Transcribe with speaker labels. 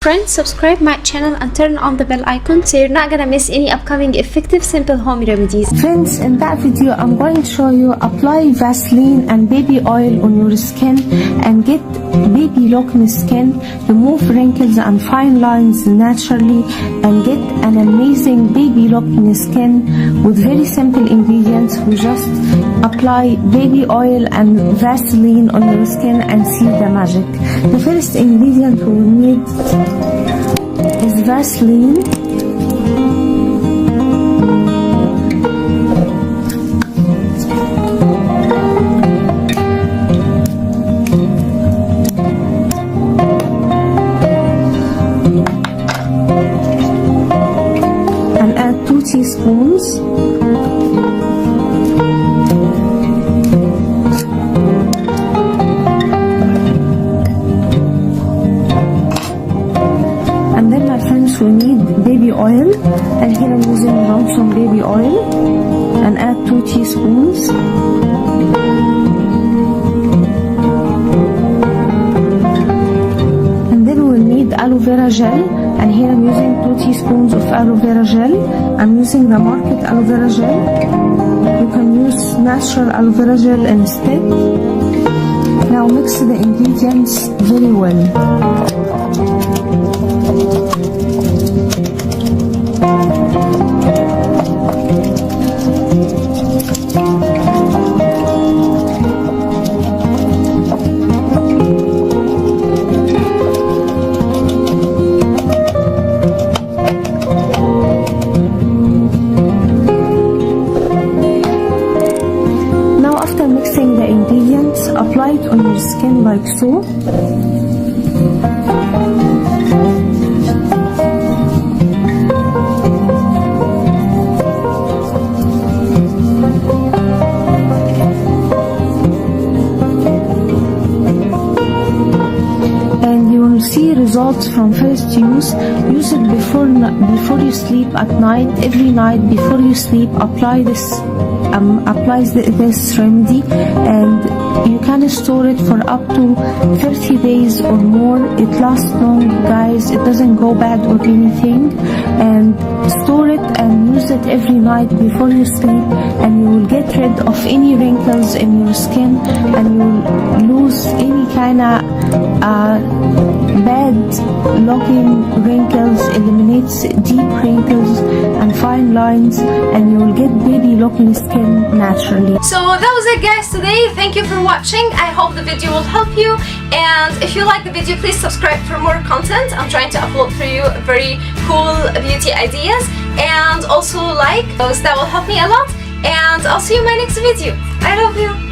Speaker 1: Friends, subscribe my channel and turn on the bell icon so you're not gonna miss any upcoming effective simple home remedies.
Speaker 2: Friends, in that video I'm going to show you apply Vaseline and baby oil on your skin and get baby looking skin, remove wrinkles and fine lines naturally, and get an amazing baby looking skin with very simple ingredients. We just apply baby oil and Vaseline on your skin and see the magic. The first ingredient we will need is Vaseline. And add 2 teaspoons. We need baby oil, and here I'm using Johnson baby oil, and add 2 teaspoons. And then we'll need aloe vera gel, and here I'm using 2 teaspoons of aloe vera gel. I'm using the market aloe vera gel. You can use natural aloe vera gel instead. Now mix the ingredients very well. After mixing the ingredients, apply it on your skin like so. And you will see results from first use. Use it before you sleep at night. Every night before you sleep, apply this remedy, and you can store it for up to 30 days or more. It lasts long, guys. It doesn't go bad or anything. And store it and use it every night before you sleep, and you will get rid of any wrinkles in your skin, and you will lose any kind of bad looking wrinkles, eliminates deep wrinkles and fine lines, and you will get baby looking skin naturally.
Speaker 1: So that was it, guys, today. Thank you for watching. I hope the video will help you, and if you like the video, please subscribe for more content. I'm trying to upload for you very cool beauty ideas, and also like those. That will help me a lot, and I'll see you in my next video. I love you.